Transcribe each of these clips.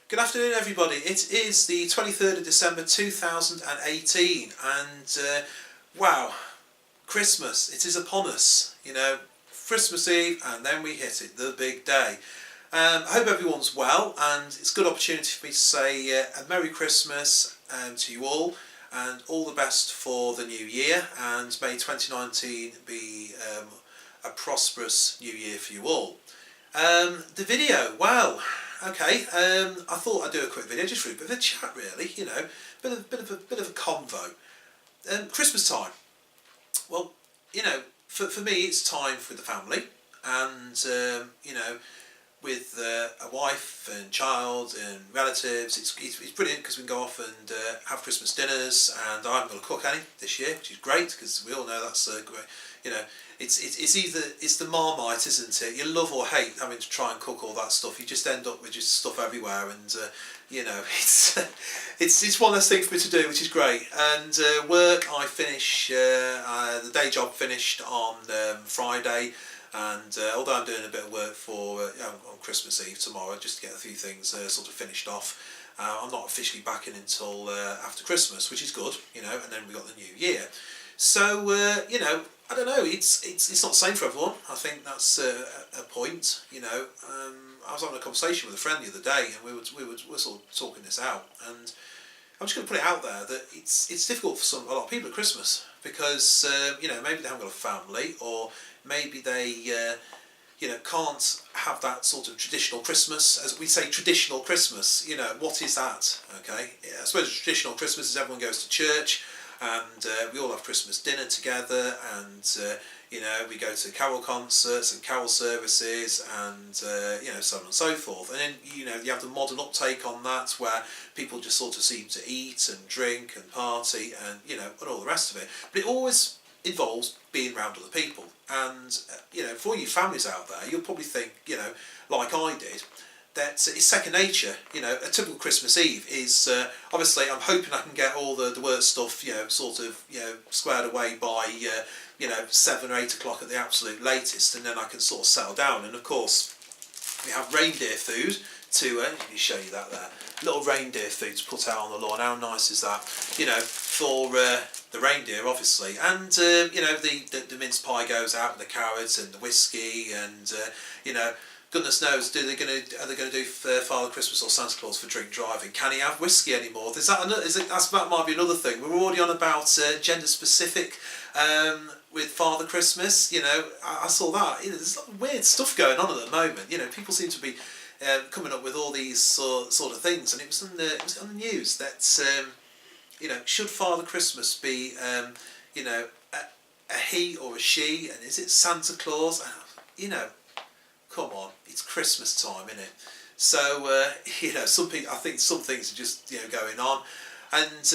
Good afternoon, everybody. It is the 23rd of December 2018, and wow, Christmas, it is upon us. Christmas Eve, and then we hit it, the big day. I hope everyone's well, and it's a good opportunity for me to say a Merry Christmas to you all, and all the best for the new year, and may 2019 be a prosperous new year for you all. The video, wow. Okay, I thought I'd do a quick video just for a bit of a chat, really. Bit of a convo. Christmas time. Well, for me, it's time with the family, and with a wife and child and relatives. It's brilliant because we can go off and have Christmas dinners, and I haven't got to cook any this year, which is great because we all know that's great. It's the Marmite, isn't it? You love or hate having to try and cook all that stuff. You just end up with just stuff everywhere, and it's one less thing for me to do, which is great. And work, I finish the day job finished on Friday, and although I'm doing a bit of work for on Christmas Eve tomorrow, just to get a few things sort of finished off. I'm not officially back in until after Christmas, which is good, and then we got the new year. So I don't know. It's not the same for everyone. I think that's a point. I was having a conversation with a friend the other day, and we were sort of talking this out. And I'm just going to put it out there that it's difficult for a lot of people at Christmas because maybe they haven't got a family, or maybe they can't have that sort of traditional Christmas. As we say, traditional Christmas. What is that? Okay, I suppose traditional Christmas is everyone goes to church, and we all have Christmas dinner together, and we go to carol concerts and carol services, and so on and so forth. And then you have the modern uptake on that, where people just sort of seem to eat and drink and party, and and all the rest of it. But it always involves being around other people, and for all you families out there, you'll probably think like I did, that it's second nature. A typical Christmas Eve is obviously I'm hoping I can get all the work stuff squared away by 7 or 8 o'clock at the absolute latest, and then I can sort of settle down. And of course we have reindeer food to let me show you that there, little reindeer food to put out on the lawn. How nice is that? For the reindeer, obviously, and the mince pie goes out with the carrots and the whiskey, and goodness knows, are they going to do Father Christmas or Santa Claus for drink driving? Can he have whiskey anymore? That might be another thing. We're already on about gender specific with Father Christmas. I saw that. There's weird stuff going on at the moment. People seem to be coming up with all these sort of things, and it was on the news that should Father Christmas be a he or a she, and is it Santa Claus? Come on, it's Christmas time, isn't it? So some people, I think some things are just going on, and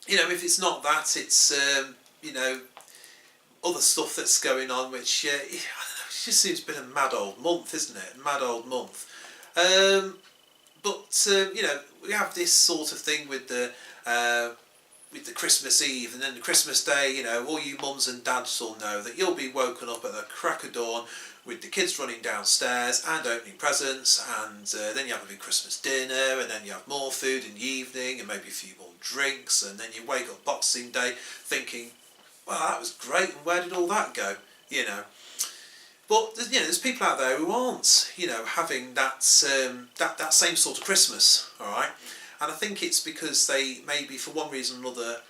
if it's not that, it's other stuff that's going on, which I don't know, it just seems to be a mad old month, isn't it? Mad old month. But we have this sort of thing with the Christmas Eve, and then the Christmas Day. All you mums and dads will know that you'll be woken up at the crack of dawn with the kids running downstairs and opening presents, and then you have a big Christmas dinner, and then you have more food in the evening, and maybe a few more drinks, and then you wake up Boxing Day thinking, well, that was great, and where did all that go? But there's people out there who aren't having that same sort of Christmas, all right. And I think it's because they maybe for one reason or another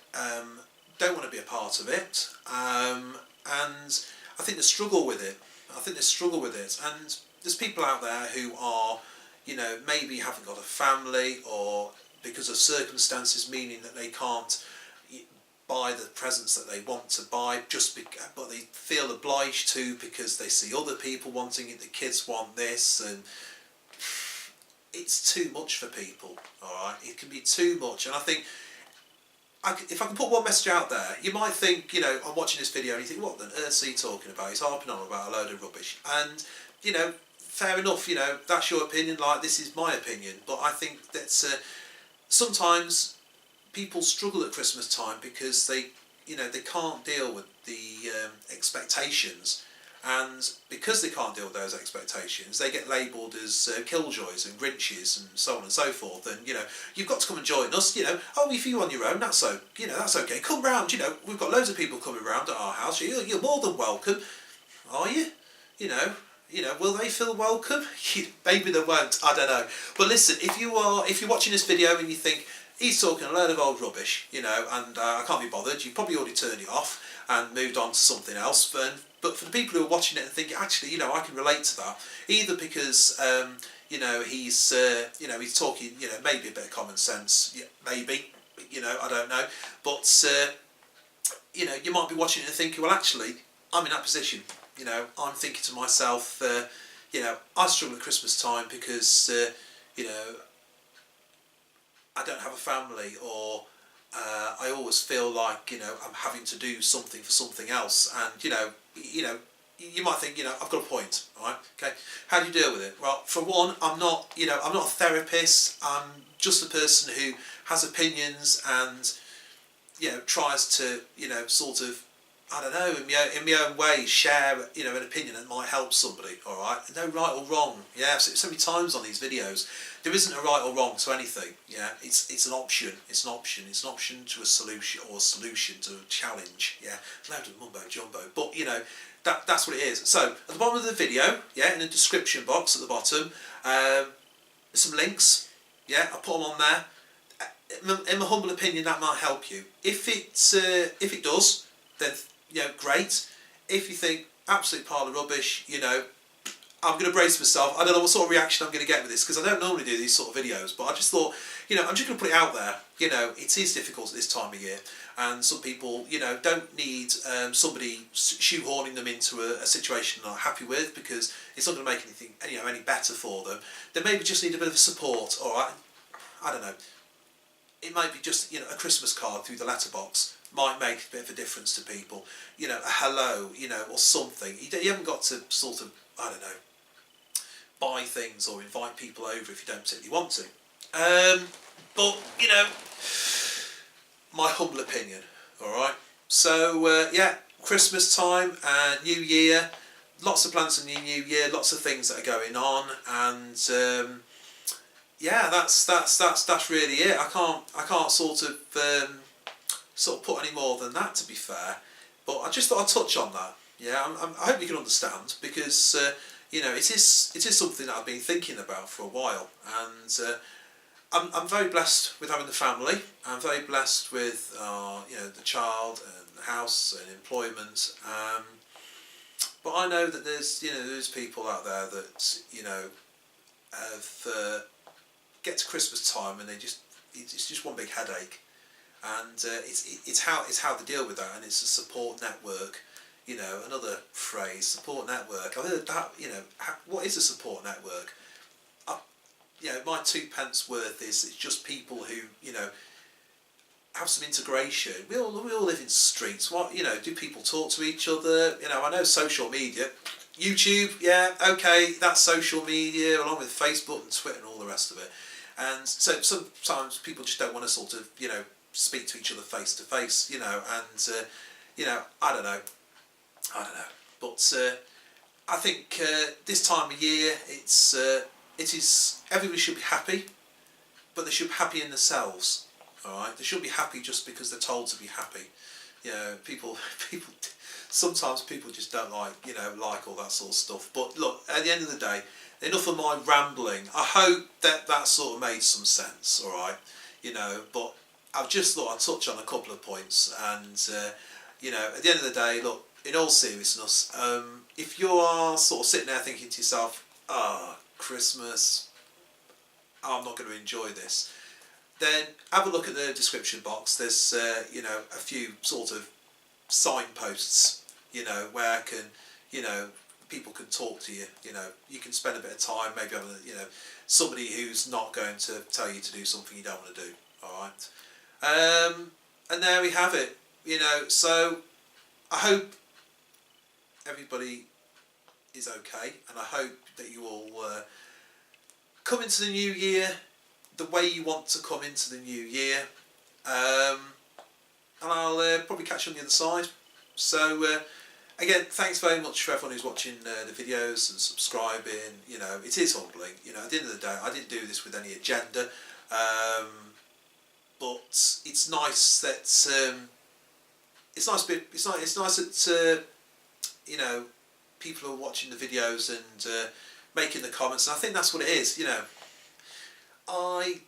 don't want to be a part of it, and I think they struggle with it. And there's people out there who are, maybe haven't got a family, or because of circumstances, meaning that they can't buy the presents that they want to buy, but they feel obliged to because they see other people wanting it. The kids want this, and it's too much for people. All right, it can be too much, and I think. If I can put one message out there, you might think, I'm watching this video and you think, what on earth is he talking about? He's harping on about a load of rubbish. And, fair enough, that's your opinion, like this is my opinion. But I think that sometimes people struggle at Christmas time because they can't deal with the expectations and because they can't deal with those expectations, they get labelled as killjoys and Grinches and so on and so forth. And you've got to come and join us. Oh, if you're on your own, that's that's okay. Come round. We've got loads of people coming round at our house. You're more than welcome. Are you? Will they feel welcome? Maybe they won't. I don't know. But listen, if you're watching this video and you think he's talking a load of old rubbish, and I can't be bothered, you've probably already turned it off and moved on to something else. But for the people who are watching it and thinking, actually, I can relate to that, either because he's talking, maybe a bit of common sense, maybe, I don't know, but you might be watching it and thinking, well, actually, I'm in that position. I'm thinking to myself, I struggle at Christmas time because, I don't have a family, or I always feel like, I'm having to do something for something else, and, you might think, I've got a point, right? Okay, how do you deal with it? Well, for one, I'm not a therapist. I'm just a person who has opinions and, tries to, sort of, I don't know, in my own way, share, an opinion that might help somebody, all right? No right or wrong, yeah, so many times on these videos, there isn't a right or wrong to anything, yeah? It's an option, it's an option to a solution, or a solution to a challenge, yeah? Loud of mumbo jumbo, but, that's what it is. So, at the bottom of the video, yeah, in the description box at the bottom, some links, yeah, I'll put them on there. In my humble opinion, that might help you. If it does, then great. If you think absolute pile of rubbish, I'm going to brace myself. I don't know what sort of reaction I'm going to get with this, because I don't normally do these sort of videos, but I just thought, I'm just going to put it out there. It is difficult at this time of year, and some people, don't need somebody shoehorning them into a situation they're not happy with, because it's not going to make anything, any better for them. They maybe just need a bit of support, or I don't know. It might be just, a Christmas card through the letterbox might make a bit of a difference to people. A hello, or something. You haven't got to sort of, I don't know, buy things or invite people over if you don't particularly want to. But, my humble opinion, alright? So, Christmas time and New Year, lots of plans for the New Year, lots of things that are going on, and that's really it. I can't sort of put any more than that, to be fair. But I just thought I'd touch on that. Yeah, I hope you can understand, because it is something that I've been thinking about for a while, and I'm very blessed with having the family. I'm very blessed with the child and the house and employment. But I know that there's people out there that have get to Christmas time and it's just one big headache, and it's how they deal with that, and it's a support network. Another phrase, support network. I've heard that. What is a support network? My 2 pence worth is it's just people who have some integration. We all live in streets. What do people talk to each other? I know social media, YouTube. Yeah, okay, that's social media, along with Facebook and Twitter and all the rest of it. And so sometimes people just don't want to sort of speak to each other face to face. And I don't know. But I think this time of year, it is everybody should be happy, but they should be happy in themselves. All right, they shouldn't be happy just because they're told to be happy. People sometimes people just don't like all that sort of stuff. But look, at the end of the day, enough of my rambling. I hope that sort of made some sense. All right, but I've just thought I'd touch on a couple of points, and at the end of the day, look. In all seriousness, if you are sort of sitting there thinking to yourself, Christmas, I'm not going to enjoy this, then have a look at the description box. There's a few sort of signposts, where people can talk to you. You can spend a bit of time, maybe having somebody who's not going to tell you to do something you don't want to do. All right, and there we have it. So I hope everybody is okay, and I hope that you all come into the new year the way you want to come into the new year, and I'll probably catch you on the other side. So again, thanks very much for everyone who's watching the videos and subscribing. You know, it is humbling. You know, at the end of the day, I didn't do this with any agenda, but it's nice that it's nice that you know, people are watching the videos and making the comments, and I think that's what it is. You know, I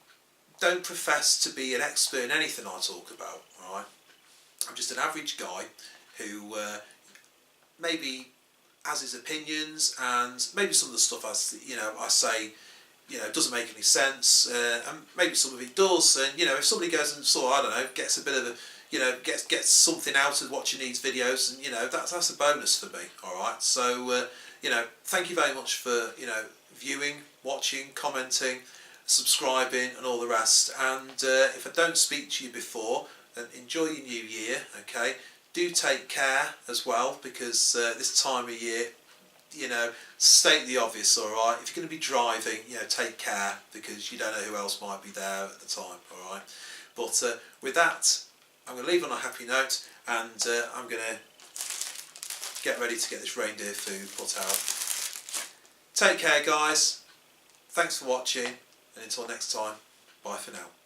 don't profess to be an expert in anything I talk about. All right, I'm just an average guy who maybe has his opinions, and maybe some of the stuff I say, you know, doesn't make any sense, and maybe some of it does. And you know, if somebody goes and I don't know, gets a bit of a, you know, gets something out of watching these videos, and you know, that's a bonus for me. All right, so you know, thank you very much for, you know, viewing, watching, commenting, subscribing, and all the rest. And if I don't speak to you before, then enjoy your new year. Okay, do take care as well, because this time of year, you know, state the obvious. All right, if you're going to be driving, you know, take care, because you don't know who else might be there at the time. All right, but with that, I'm going to leave on a happy note, and I'm going to get ready to get this reindeer food put out. Take care, guys. Thanks for watching, and until next time, bye for now.